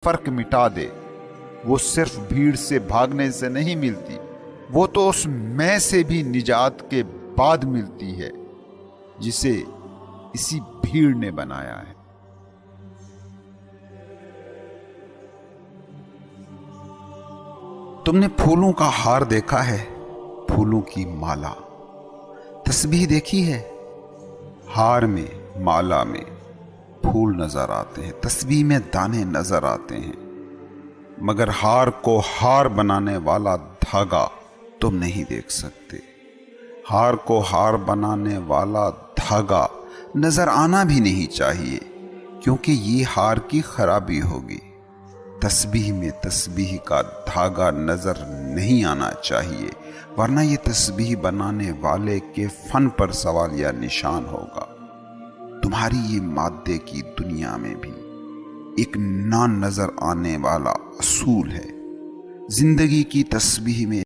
فرق مٹا دے۔ وہ صرف بھیڑ سے بھاگنے سے نہیں ملتی، وہ تو اس میں سے بھی نجات کے بعد ملتی ہے جسے اسی بھیڑ نے بنایا ہے۔ تم نے پھولوں کا ہار دیکھا ہے، پھولوں کی مالا، تسبیح دیکھی ہے؟ ہار میں، مالا میں پھول نظر آتے ہیں، تسبیح میں دانے نظر آتے ہیں، مگر ہار کو ہار بنانے والا دھاگا تم نہیں دیکھ سکتے۔ ہار کو ہار بنانے والا دھاگا نظر آنا بھی نہیں چاہیے، کیونکہ یہ ہار کی خرابی ہوگی۔ تسبیح میں تسبیح کا دھاگا نظر نہیں آنا چاہیے، ورنہ یہ تسبیح بنانے والے کے فن پر سوال یا نشان ہوگا۔ تمہاری یہ مادے کی دنیا میں بھی ایک نہ نظر آنے والا اصول ہے۔ زندگی کی تسبیح میں